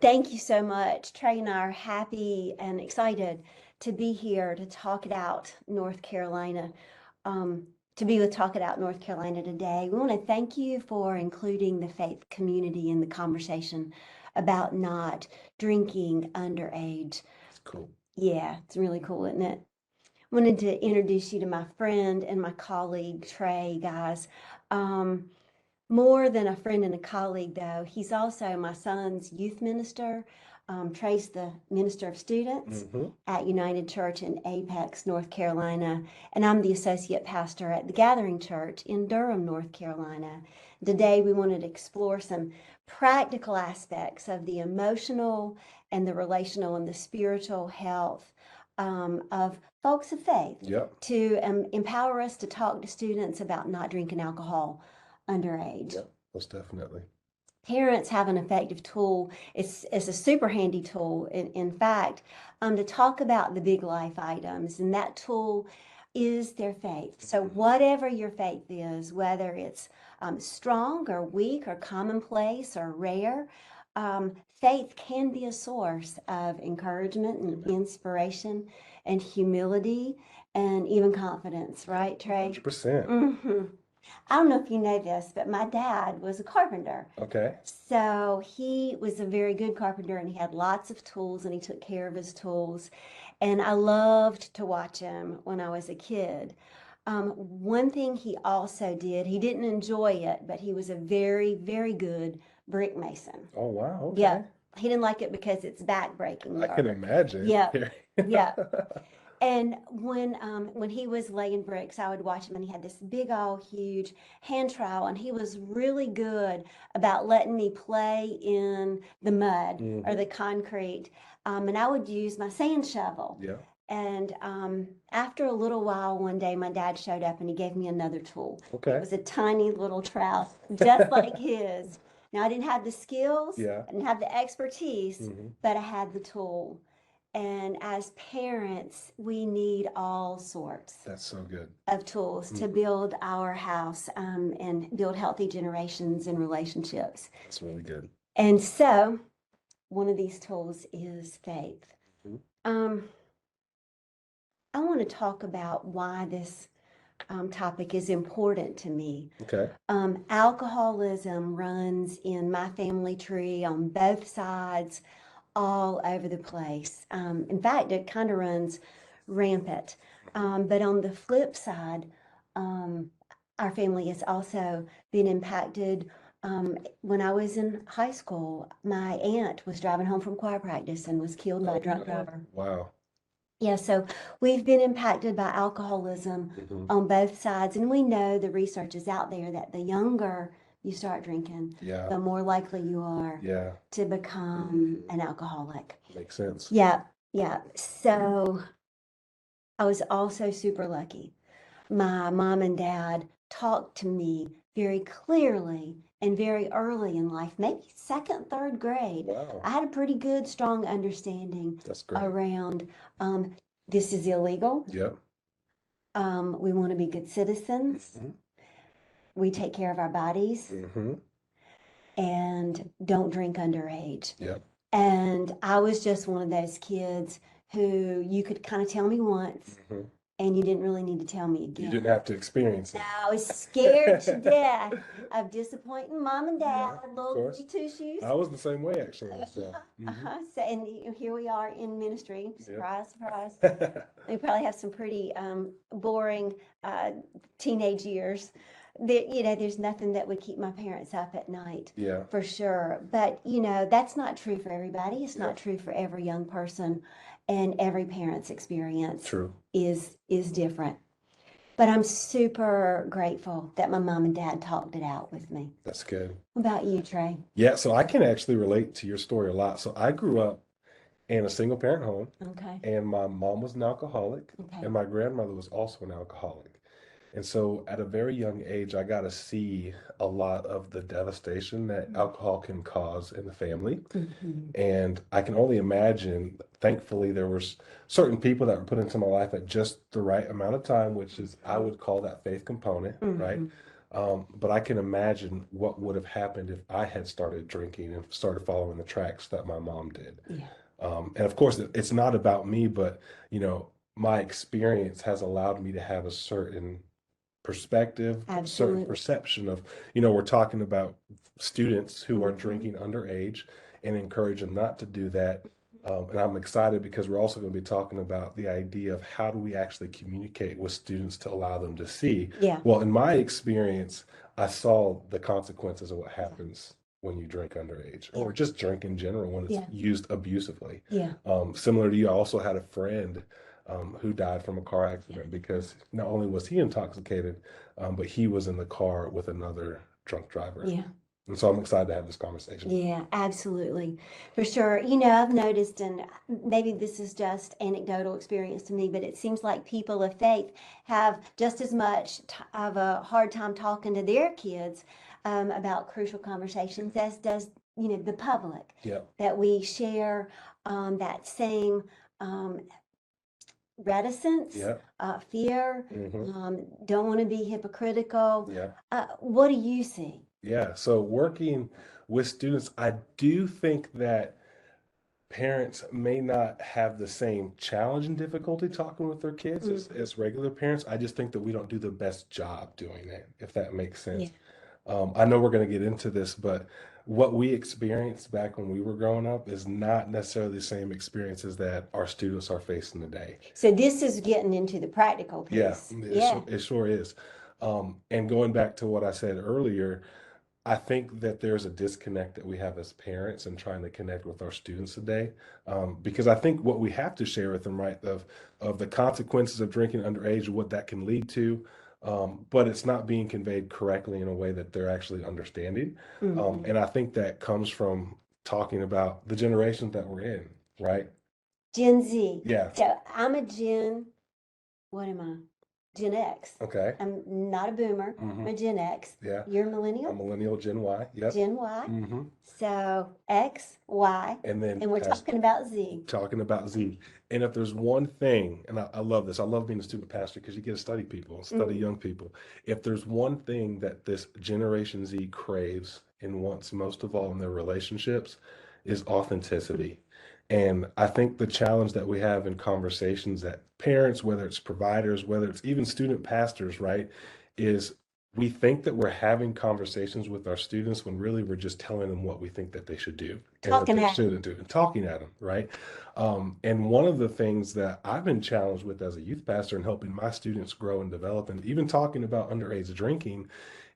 Thank you so much. Trae and I are happy and excited to be here to talk it out, North Carolina. Um, to be with Talk It Out North Carolina today. We want to thank you for including the faith community in the conversation about not drinking underage. It's cool. Yeah, it's really cool, isn't it? Wanted to introduce you to my friend and my colleague, Trae, guys. Um, More than a friend and a colleague, though, he's also my son's youth minister. Trace, the minister of students Mm-hmm. at United Church in Apex, North Carolina, and I'm the associate pastor at the Gathering Church in Durham, North Carolina. Today, we wanted to explore some practical aspects of the emotional and the relational and the spiritual health of folks of faith Yep. to empower us to talk to students about not drinking alcohol underage. Yep. Most definitely. Parents have an effective tool. It's a super handy tool, in fact, to talk about the big life items. And that tool is their faith. So whatever your faith is, whether it's strong or weak or commonplace or rare, faith can be a source of encouragement and inspiration and humility and even confidence, right, Trae? 100%. Mm-hmm. I don't know if you know this, but my dad was a carpenter. Okay. So he was a very good carpenter and he had lots of tools and he took care of his tools. And I loved to watch him when I was a kid. One thing he also did, he didn't enjoy it, but he was a very, very good brick mason. Oh, wow. Okay. Yeah. He didn't like it because it's back-breaking I can work. imagine. Yeah. Yeah. And when he was laying bricks, I would watch him, and he had this big, old, huge hand trowel, and he was really good about letting me play in the mud or the concrete. And I would use my sand shovel. Yeah. And after a little while, one day, my dad showed up, and he gave me another tool. Okay. It was a tiny little trowel, just like his. Now, I didn't have the skills, Yeah. I didn't have the expertise, Mm-hmm. but I had the tool. And as parents, we need all sorts That's so good. of tools to build our house and build healthy generations and relationships. That's really good. And so, one of these tools is faith. Mhm. I want to talk about why this topic is important to me. Okay. Alcoholism runs in my family tree on both sides, all over the place. In fact, it kind of runs rampant. But on the flip side, our family has also been impacted. When I was in high school, my aunt was driving home from choir practice and was killed by a drunk driver. Wow. Yeah, so we've been impacted by alcoholism on both sides. And we know the research is out there that the younger you start drinking, Yeah. the more likely you are Yeah. to become an alcoholic. Makes sense. Yeah, yeah. So I was also super lucky. My mom and dad talked to me very clearly and very early in life, maybe second, third grade. Wow. I had a pretty good, strong understanding That's great. around this is illegal. Yep. We want to be good citizens. Mhm. We take care of our bodies Mm-hmm. and don't drink underage. Yep. And I was just one of those kids who you could kind of tell me once Mhm. and you didn't really need to tell me again. You didn't have to experience it. I was scared to death of disappointing mom and dad, Yeah, of little course. two shoes. I was the same way, actually. So. So, and here we are in ministry. Surprise, surprise. Mhm. We probably have some pretty boring teenage years. There's nothing that would keep my parents up at night. Yeah. For sure. But, that's not true for everybody. It's Yeah. not true for every young person, and every parent's experience True. is different. But I'm super grateful that my mom and dad talked it out with me. That's good. What about you, Trae? Yeah, so I can actually relate to your story a lot. So I grew up in a single parent home, Okay. and my mom was an alcoholic, Okay. and my grandmother was also an alcoholic. And so at a very young age, I got to see a lot of the devastation that alcohol can cause in the family. Mhm. And I can only imagine, thankfully, there were certain people that were put into my life at just the right amount of time, which is, I would call that faith component, right? Mhm. But I can imagine what would have happened if I had started drinking and started following the tracks that my mom did. Yeah. And of course, it's not about me, but my experience has allowed me to have a certain perspective, a certain Absolutely. perception of, we're talking about students who are Mhm. drinking underage and encourage them not to do that. And I'm excited because we're also going to be talking about the idea of how do we actually communicate with students to allow them to see. Yeah. Well, in my experience, I saw the consequences of what happens when you drink underage or just drink in general when it's Yeah. used abusively. Yeah. Similar to you, I also had a friend who died from a car accident because not only was he intoxicated, but he was in the car with another drunk driver. Yeah. And so I'm excited to have this conversation. Yeah, absolutely. For sure. I've noticed, and maybe this is just anecdotal experience to me, but it seems like people of faith have just as much of a hard time talking to their kids about crucial conversations as does, the public. Yeah. That we share that same um, reticence, Yeah. fear, Hmm. don't want to be hypocritical. Yeah. What do you see? Yeah. So working with students, I do think that parents may not have the same challenge and difficulty talking with their kids as regular parents. I just think that we don't do the best job doing it, if that makes Yeah. sense. I know we're going to get into this, but what we experienced back when we were growing up is not necessarily the same experiences that our students are facing today. So this is getting into the practical Yeah, piece. it Yeah. sure, it sure is. And going back to what I said earlier, I think that there's a disconnect that we have as parents and trying to connect with our students today, because I think what we have to share with them, right, of the consequences of drinking underage, what that can lead to, but it's not being conveyed correctly in a way that they're actually understanding. Mhm. And I think that comes from talking about the generation that we're in, right? Gen Z. Yeah. So I'm a what am I? Gen X. Okay. I'm not a boomer. I'm Hmm. a Gen X. Yeah. You're a A millennial? millennial, Gen Y. Yep. Gen Y. Hmm. So X, Y, And then and we're past talking about Z. talking about Z. And if there's one thing, and I love this, I love being a student pastor because you get to study people, study Mhm. young people. If there's one thing that this Generation Z craves and wants most of all in their relationships is authenticity. And I think the challenge that we have in conversations that parents, whether it's providers, whether it's even student pastors, right, is we think that we're having conversations with our students when really we're just telling them what we think that they should do and what Talking they at 'em. shouldn't do and talking at them, right? And one of the things that I've been challenged with as a youth pastor and helping my students grow and develop, and even talking about underage drinking,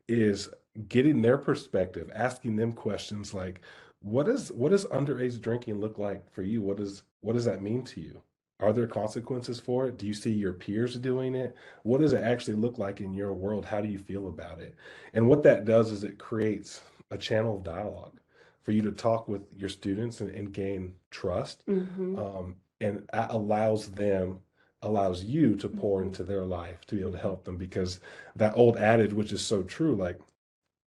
is getting their perspective, asking them questions like, what does underage drinking look like for you? What does that mean to you? Are there consequences for it? Do you see your peers doing it? What does it actually look like in your world? How do you feel about it? And what that does is it creates a channel of dialogue for you to talk with your students and gain trust. Mhm. And that allows you to pour Mhm. into their life to be able to help them because that old adage, which is so true, like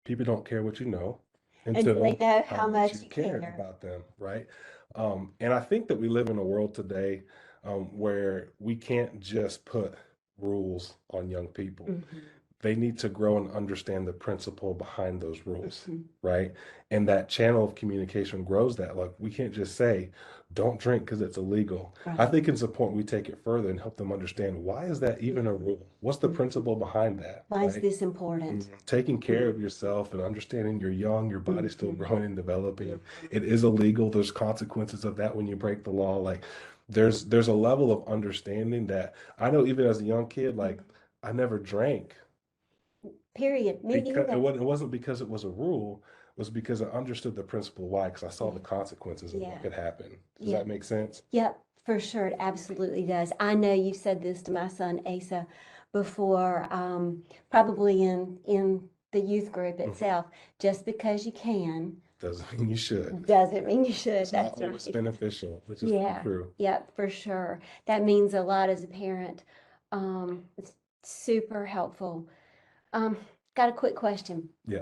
people don't care what you know Until they until know how how much much you you care care. about them, right? And I think that we live in a world today where we can't just put rules on young people. Mhm. They need to grow and understand the principle behind those rules, Mhm. right? And that channel of communication grows that. Like, we can't just say, don't drink because it's illegal. I Right. think it's important we take it further and help them understand why is that even a rule? What's the Mhm. principle behind that, Why is right? this important? Taking care of yourself and understanding you're young, your body's still Mhm. growing and developing. It is illegal. There's consequences of that when you break the law. Like, there's a level of understanding that I know even as a young kid, like I never drank Period. Me because it either. wasn't, it wasn't because it was a rule, it was because I understood the principle why, because I saw Yeah. the consequences of what Yeah. could happen. Does Yeah. that make sense? Yep, for sure. It absolutely does. I know you've said this to my son Asa before, probably in the youth group Mhm. itself. Just because you can Doesn't mean you should. doesn't mean you should. It's not That's always right. beneficial, which is Yeah, true. yep, for sure. That means a lot as a parent. It's super helpful. Um, got a quick question. Yeah.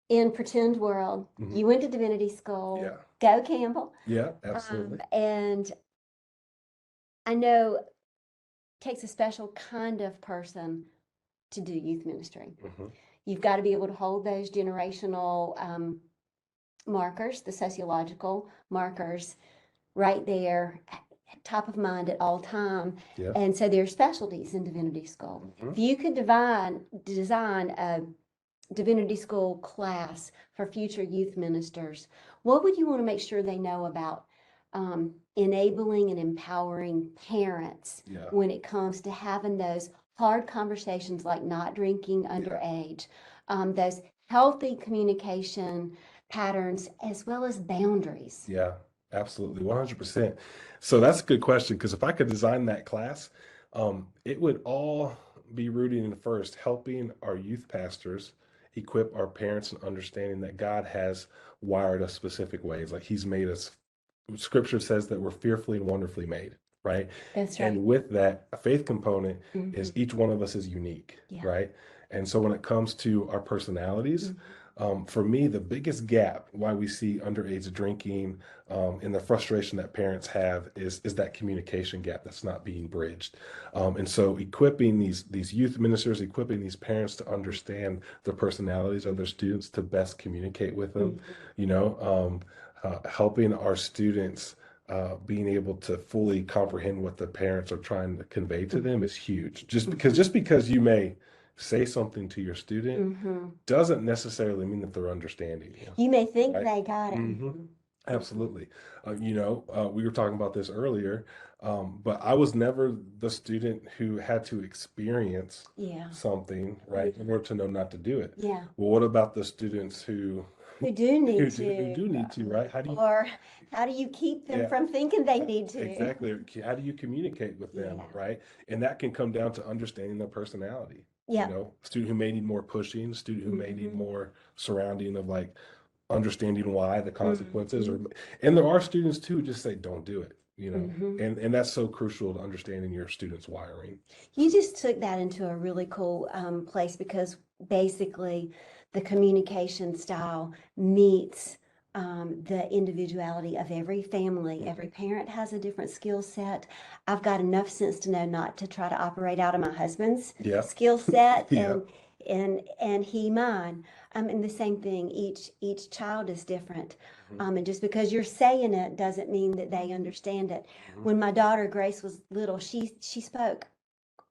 In pretend world, Hmm. you went to divinity school, Yeah. go Campbell. Yeah, absolutely. And I know it takes a special kind of person to do youth ministry. Hmm. You've got to be able to hold those generational markers, the sociological markers, right there, top of mind at all time. Yeah. And so there are specialties in divinity school. Mhm. If you could design a divinity school class for future youth ministers, what would you want to make sure they know about enabling and empowering parents Yeah. when it comes to having those hard conversations like not drinking underage, those healthy communication patterns, as well as boundaries? Yeah, absolutely, 100%. So that's a good question because if I could design that class, it would all be rooted in first helping our youth pastors equip our parents in understanding that God has wired us specific ways. Like He's made us, Scripture says that we're fearfully and wonderfully made, right? That's right. And with that, a faith component is Mhm. each one of us is unique, Yeah. right? And so when it comes to our personalities, for me, the biggest gap why we see underage drinking and the frustration that parents have is that communication gap that's not being bridged. And so equipping these youth ministers, equipping these parents to understand the personalities of their students to best communicate with them, you know, helping our students being able to fully comprehend what the parents are trying to convey to them is huge. Just because you may say something to your student doesn't necessarily mean that they're understanding you, You may think right? they got it. Absolutely. We were talking about this earlier, but I was never the student who had to experience Yeah. something, right, in order to know not to do it. Yeah. Well, what about the students who Who do need who to, do need to, right? or how do you keep them Yeah. from thinking they need to? Exactly. How do you communicate with them, Yeah. right? And that can come down to understanding their personality. Yeah. You know, student who may need more pushing, student who may need more surrounding of like understanding why the consequences or and there are students too who just say don't do it, you know. And that's so crucial to understanding your students' wiring. You just took that into a really cool place because basically the communication style meets the individuality of every family. Every parent has a different skill set. I've got enough sense to know not to try to operate out of my husband's Yeah. skill set Yeah. and he mine. And the same thing, each child is different. And just because you're saying it doesn't mean that they understand it. When my daughter Grace was little, she spoke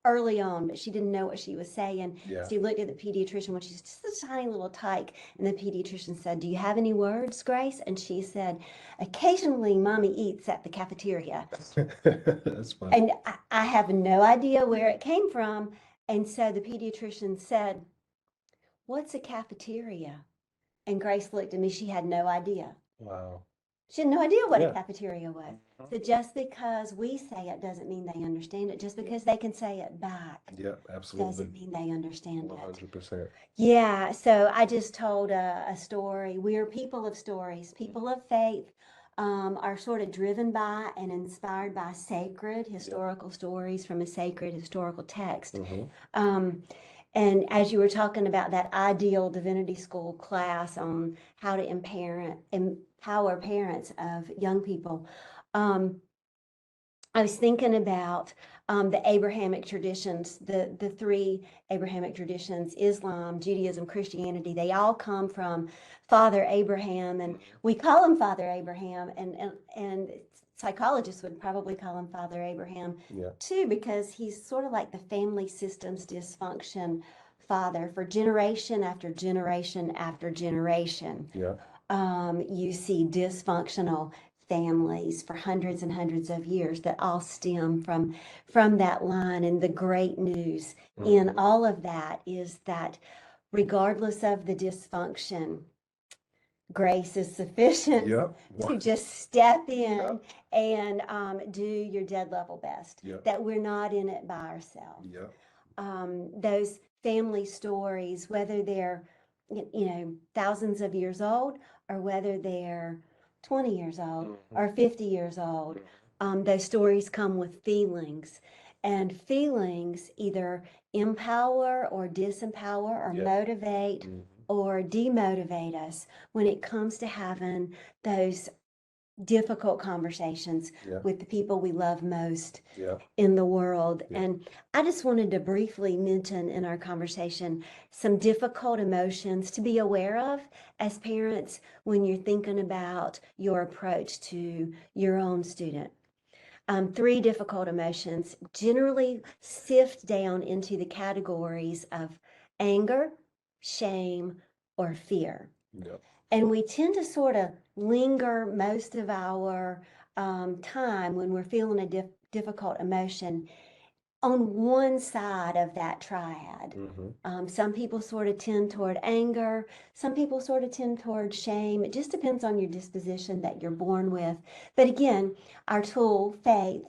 early on, but she didn't know what she was saying. Yeah. She looked at the pediatrician when she's just a tiny little tyke, and the pediatrician said, "Do you have any words, Grace?" And she said, "Occasionally, mommy eats at the cafeteria." That's funny. And I have no idea where it came from. And so the pediatrician said, "What's a cafeteria?" And Grace looked at me. She had no idea. Wow. She had no idea what a Yeah. cafeteria was. So just because we say it doesn't mean they understand it. Just because they can say it back Yeah, absolutely. doesn't mean they understand it. 100%. Yeah, so I just told a story. We're people of stories, people of faith, are sort of driven by and inspired by sacred historical stories from a sacred historical text. Um, and as you were talking about that ideal divinity school class on how to empower parents of young people, I was thinking about the Abrahamic traditions, the three Abrahamic traditions: Islam, Judaism, Christianity. They all come from Father Abraham, and we call him Father Abraham, and psychologists would probably call him Father Abraham Yeah. too, because he's sort of like the family system's dysfunction father for generation after generation after generation. Yeah. You see dysfunctional families for hundreds and hundreds of years that all stem from that line. And the great news in all of that is that regardless of the dysfunction, grace is sufficient Yep. to just step in Yep. and do your dead level best. Yep. That we're not in it by ourselves. Yep. Those family stories, whether they're thousands of years old or whether they're 20 years old or 50 years old, those stories come with feelings, and feelings either empower or disempower or Yeah. motivate or demotivate us when it comes to having those difficult conversations Yeah. with the people we love most Yeah. in the world. Yeah. And I just wanted to briefly mention in our conversation some difficult emotions to be aware of as parents when you're thinking about your approach to your own student. Three difficult emotions generally sift down into the categories of anger, shame, or fear. Yeah. And we tend to sort of linger most of our time when we're feeling a difficult emotion on one side of that triad. Some people sort of tend toward anger, some people sort of tend toward shame. It just depends on your disposition that you're born with. But again, our tool, faith,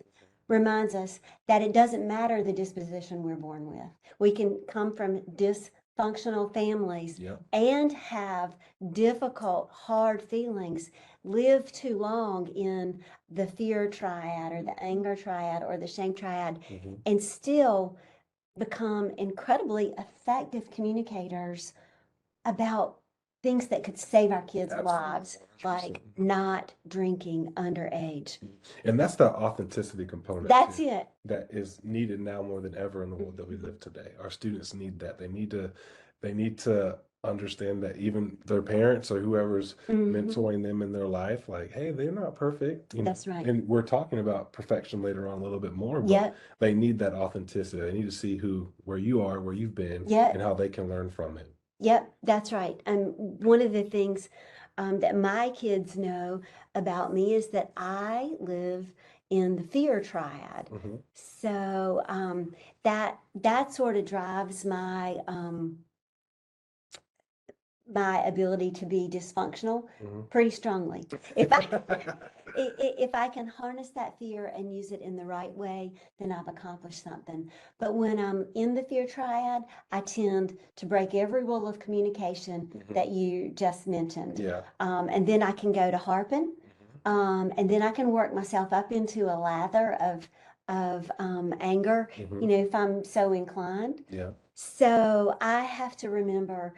reminds us that it doesn't matter the disposition we're born with. We can come from dysfunctional families Yeah. and have difficult, hard feelings, live too long in the fear triad or the anger triad or the shame triad, and still become incredibly effective communicators about things that could save our kids' lives, like not drinking underage. And that's the authenticity component That's too, it. that is needed now more than ever in the world that we live today. Our students need that. They need to understand that even their parents or whoever's mentoring them in their life, like, hey, they're not perfect. That's right. And we're talking about perfection later on a little bit more, but Yep. they need that authenticity. They need to see where you are, where you've been, Yep. and how they can learn from it. Yep, that's right. And one of the things that my kids know about me is that I live in the fear triad. So that sort of drives my ability to be dysfunctional pretty strongly. If I can harness that fear and use it in the right way, then I've accomplished something. But when I'm in the fear triad, I tend to break every rule of communication that you just mentioned. Yeah. And then I can go to harping, and then I can work myself up into a lather of anger, if I'm so inclined. Yeah. So I have to remember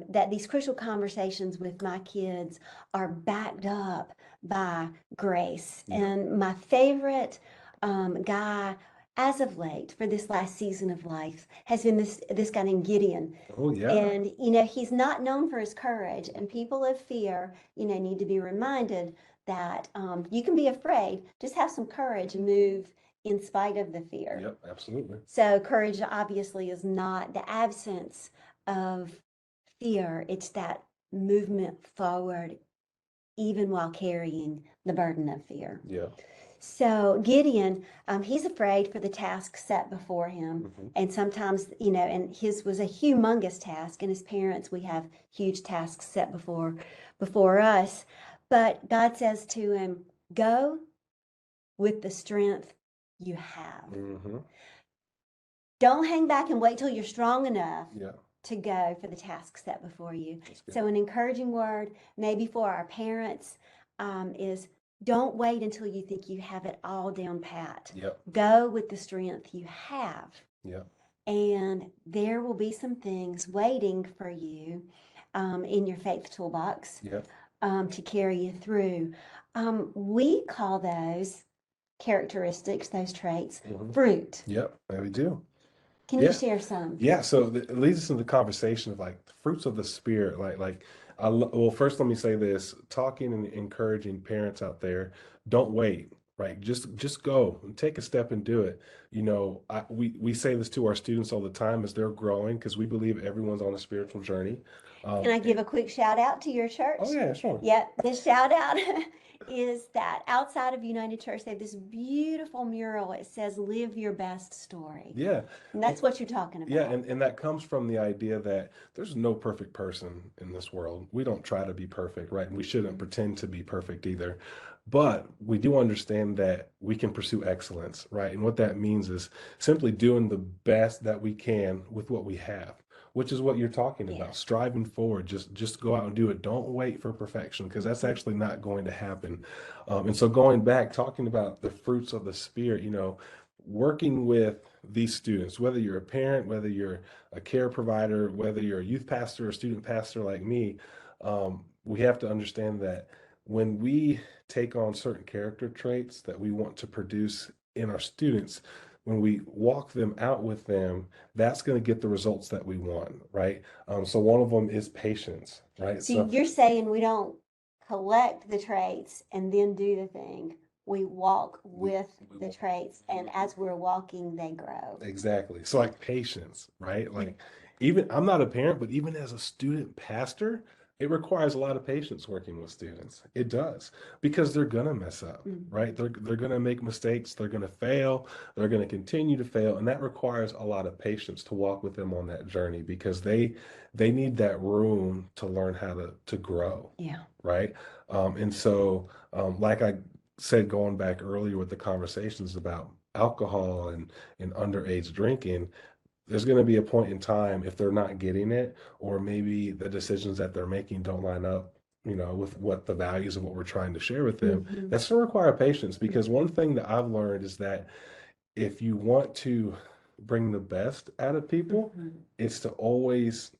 that these crucial conversations with my kids are backed up by grace. Yeah. And my favorite guy as of late for this last season of life has been this guy named Gideon. Oh yeah. And he's not known for his courage, and people of fear need to be reminded that you can be afraid, just have some courage and move in spite of the fear. Yep, absolutely. So courage obviously is not the absence of fear, it's that movement forward even while carrying the burden of fear. Yeah. So Gideon, he's afraid for the task set before him. And sometimes, and his was a humongous task, and his parents, we have huge tasks set before us. But God says to him, go with the strength you have. Don't hang back and wait till you're strong enough to go for the task set before you. So an encouraging word maybe for our parents is don't wait until you think you have it all down pat. Go with the strength you have. And there will be some things waiting for you in your faith toolbox to carry you through. We call those characteristics, those traits, fruit. Yep, we do. Can you share some? Yeah, so it leads us to the conversation of like the fruits of the spirit. Well, first let me say this: talking and encouraging parents out there, don't wait. Right, just go and take a step and do it. We say this to our students all the time as they're growing because we believe everyone's on a spiritual journey. Can I give a quick shout out to your church? Oh yeah, sure. Yep, the shout out is that outside of United Church, they have this beautiful mural. It says, "Live your best story." Yeah. And that's what you're talking about. Yeah, and that comes from the idea that there's no perfect person in this world. We don't try to be perfect, right? And we shouldn't pretend to be perfect either. But we do understand that we can pursue excellence, right? And what that means is simply doing the best that we can with what we have, which is what you're talking about. Striving forward, just go out and do it. Don't wait for perfection because that's actually not going to happen. And so going back, talking about the fruits of the spirit, working with these students, whether you're a parent, whether you're a care provider, whether you're a youth pastor or student pastor like me, we have to understand that when we take on certain character traits that we want to produce in our students, when we walk them out with them, that's going to get the results that we want, right? So one of them is patience, right? So So you're saying we don't collect the traits and then do the thing. We walk with the traits, and as we're walking, they grow. exactly. So like patience, right? Like even I'm not a parent, but even as a student pastor, it requires a lot of patience working with students. It does because they're gonna mess up, right? They're gonna make mistakes, they're gonna fail, they're gonna continue to fail, and that requires a lot of patience to walk with them on that journey because they need that room to learn how to grow, Yeah. right? And so like I said going back earlier with the conversations about alcohol and underage drinking, there's going to be a point in time if they're not getting it, or maybe the decisions that they're making don't line up, with what the values of what we're trying to share with them. Mhm. That's going to require patience because one thing that I've learned is that if you want to bring the best out of people, Mhm. it's to always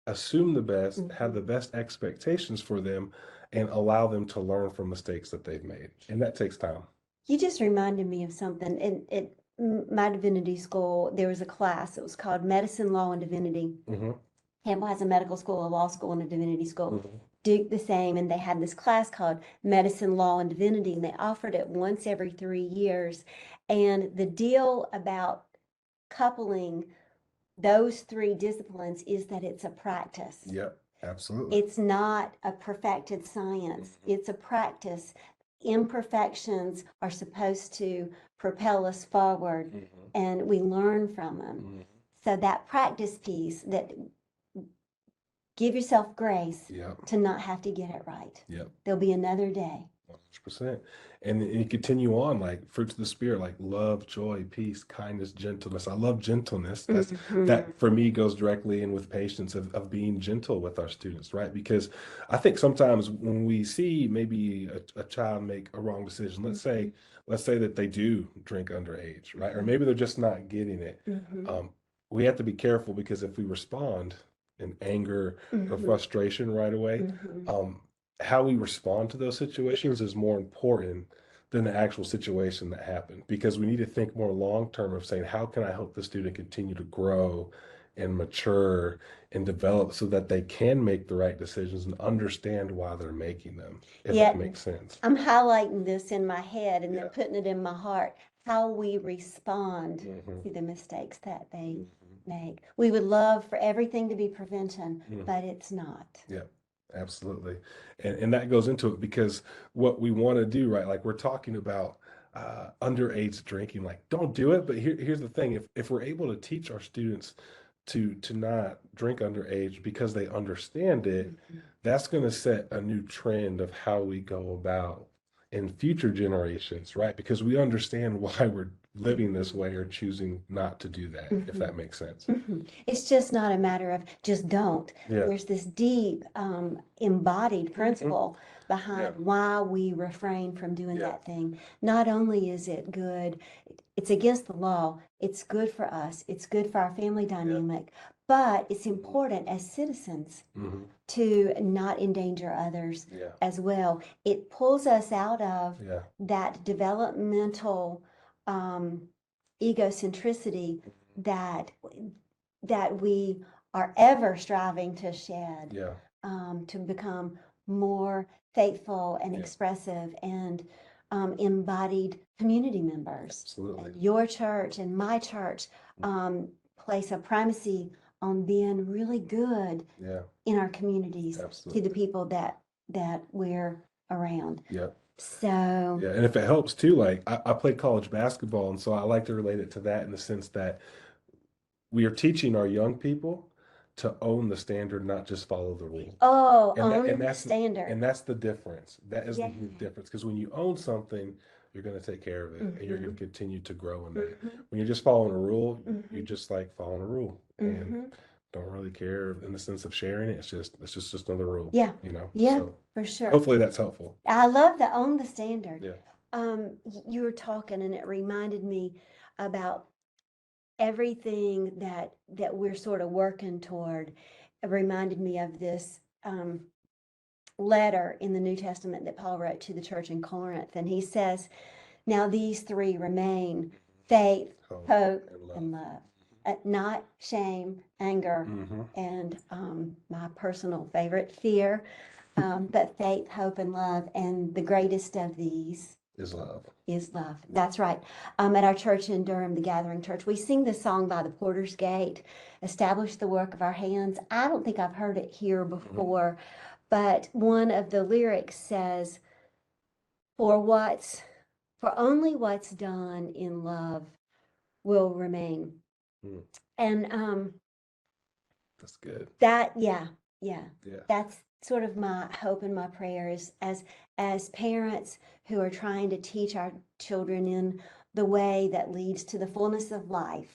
assume the best, have the Mhm. best expectations for them, and allow them to learn from mistakes that they've made. And that takes time. You just reminded me of something. In my divinity school, there was a class. It was called Medicine, Law, and Divinity. Hmm. Campbell has a medical school, a law school, and a divinity school. Hmm. Duke the same, and they had this class called Medicine, Law, and Divinity, and they offered it once every 3 years. And the deal about coupling those three disciplines is that it's a practice. Yep, absolutely. It's not a perfected science, it's a practice. Imperfections are supposed to propel us forward, Hmm. and we learn from them. Hmm. So that practice piece, that give yourself grace Yep, to not have to get it right. yep. There'll be another day. 100%. And you continue on like fruits of the spirit, like love, joy, peace, kindness, gentleness. I love gentleness. Mhm. That for me goes directly in with patience of being gentle with our students, right? Because I think sometimes when we see maybe a child make a wrong decision, let's say that they do drink underage, right? Or maybe they're just not getting it. Mhm. Um, we have to be careful because if we respond in anger or Mhm. frustration right away, Mhm. um, how we respond to those situations is more important than the actual situation that happened because we need to think more long term of saying, how can I help the student continue to grow and mature and develop so that they can make the right decisions and understand why they're making them, if that Yet makes sense. I'm highlighting this in my head and then Yeah. putting it in my heart, how we respond Hmm. to the mistakes that they Hmm. make. We would love for everything to be prevention, but it's not. Yeah, absolutely. And that goes into it because what we want to do, right? Like we're talking about underage drinking, like don't do it. But here's the thing: if we're able to teach our students to not drink underage because they understand it, Mhm. that's going to set a new trend of how we go about in future generations, right? Because we understand why we're living this Mhm. way or choosing not to do that, if Mhm. that makes sense. Mhm. It's just not a matter of just don't. Yeah. There's this deep embodied Hmm. principle Yeah. behind why we refrain from doing Yeah. that thing. Not only is it good, it's against the law, it's good for us, it's good for our family Yeah. dynamic, but it's Hmm. important as citizens Hmm. to not endanger others Yeah. as well. It pulls us out of Yeah. that developmental um, egocentricity that we are ever striving to shed, Yeah. to become more faithful and Yeah. expressive and embodied community members. Absolutely. Your church and my church place a primacy on being really good Yeah. in our communities to the Absolutely. people that we're around. Yeah. So, Yeah. And if it helps too, like I played college basketball, and so I like to relate it to that in the sense that we are teaching our young people to own the standard, not just follow the rule. oh, And that and own the that's standard. and that's the difference. That is the Yeah. huge difference. Because when you own something, you're going to take care of it and you're going Mm-hmm. to continue to grow in that. Mm-hmm. When you're just following a rule, you Mm-hmm. just like following a rule and Mm-hmm. don't really care in the sense of sharing it. It's just another rule, Yeah. Yeah, So for sure. hopefully that's helpful. I love the own the standard. Yeah. You were talking and it reminded me about everything that we're sort of working toward. It reminded me of this letter in the New Testament that Paul wrote to the church in Corinth. And he says, now these three remain: faith, hope, and love. Not shame, anger, and my personal favorite, fear, but faith, hope, and love. And the greatest of these Is love. Is love. That's right. At our church in Durham, the Gathering Church, we sing this song by the Porter's Gate, establish the work of our hands. I don't think I've heard it here before, but one of the lyrics says, for only what's done in love will remain. Mm. And That's good. yeah, Yeah. that's sort of my hope and my prayer is as parents who are trying to teach our children in the way that leads to the fullness of life,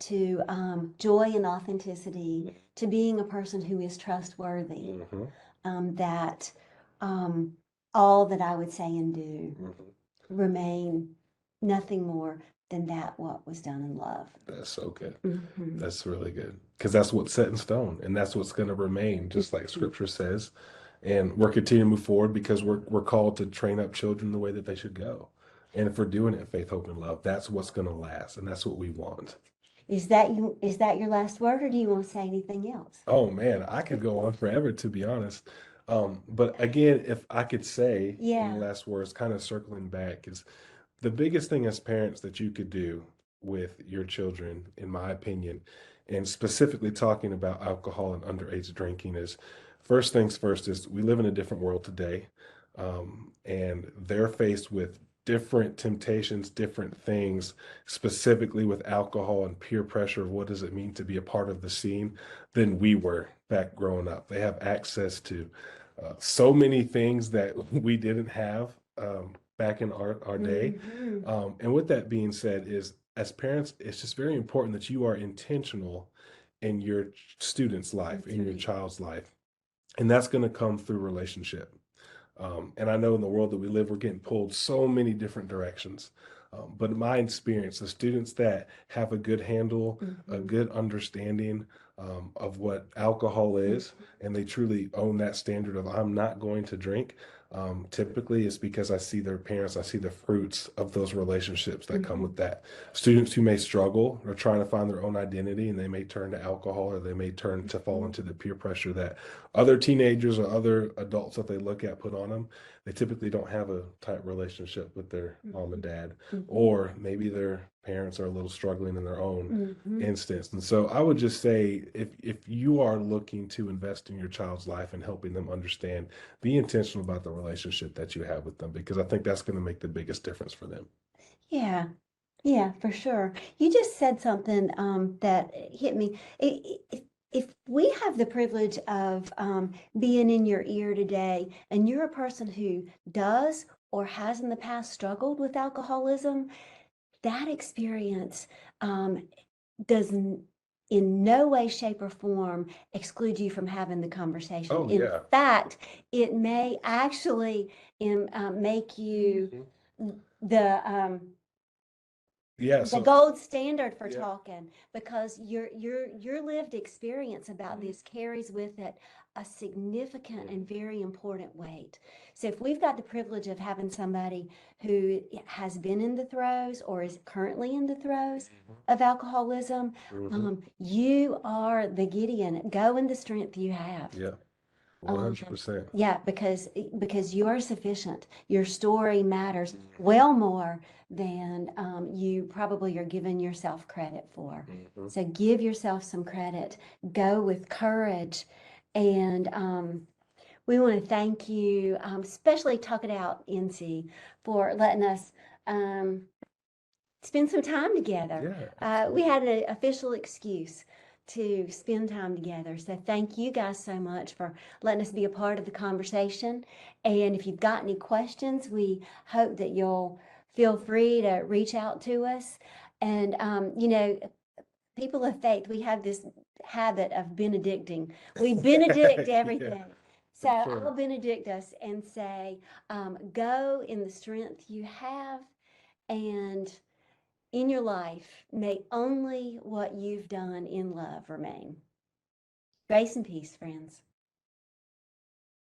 to joy and authenticity, to being a person who is trustworthy, that all that I would say and do remain nothing more than that what was done in love. That's so good. That's really good. Because that's what's set in stone, and that's what's going to remain, just like Scripture says. And we're continuing to move forward because we're called to train up children the way that they should go. And if we're doing it in faith, hope, and love, that's what's going to last, and that's what we want. Is that your last word, or do you want to say anything else? Oh man, I could go on forever, to be honest. But again, if I could say in the last words, kind of circling back, is the biggest thing as parents that you could do with your children, in my opinion, and specifically talking about alcohol and underage drinking, is first things first is we live in a different world today, and they're faced with different temptations, different things, specifically with alcohol and peer pressure of what does it mean to be a part of the scene than we were back growing up. They have access to so many things that we didn't have back in our day. And with that being said, is as parents, it's just very important that you are intentional in your student's life, in your child's life. And that's going to come through relationship. And I know in the world that we live, we're getting pulled so many different directions. But in my experience, the students that have a good handle, a good understanding of what alcohol is, and they truly own that standard of I'm not going to drink, typically it's because I see their parents, I see the fruits of those relationships that come with that. Students who may struggle or trying to find their own identity, and they may turn to alcohol, or they may turn to fall into the peer pressure that other teenagers or other adults that they look at put on them. They typically don't have a tight relationship with their mom and dad, or maybe their parents are a little struggling in their own instance. And so I would just say, if you are looking to invest in your child's life and helping them understand, be intentional about the relationship that you have with them, because I think that's going to make the biggest difference for them. Yeah, for sure. You just said something that hit me. If we have the privilege of being in your ear today, and you're a person who does or has in the past struggled with alcoholism, that experience does in no way, shape, or form exclude you from having the conversation. Oh, In yeah. fact, it may actually make you the Yeah. the So, gold standard for yeah. talking, because your lived experience about this carries with it a significant and very important weight. So if we've got the privilege of having somebody who has been in the throes or is currently in the throes of alcoholism, you are the Gideon. Go in the strength you have. Yeah. 100%. Yeah, because you are sufficient. Your story matters well more than you probably are giving yourself credit for. So give yourself some credit. Go with courage, and we want to thank you, especially Talk It Out, NC, for letting us spend some time together. Yeah. We had an official excuse to spend time together. So thank you guys so much for letting us be a part of the conversation. And if you've got any questions, we hope that you'll feel free to reach out to us. And, people of faith, we have this habit of benedicting. We benedict everything. So I'll benedict us and say, go in the strength you have, and in your life, may only what you've done in love remain. Grace and peace, friends.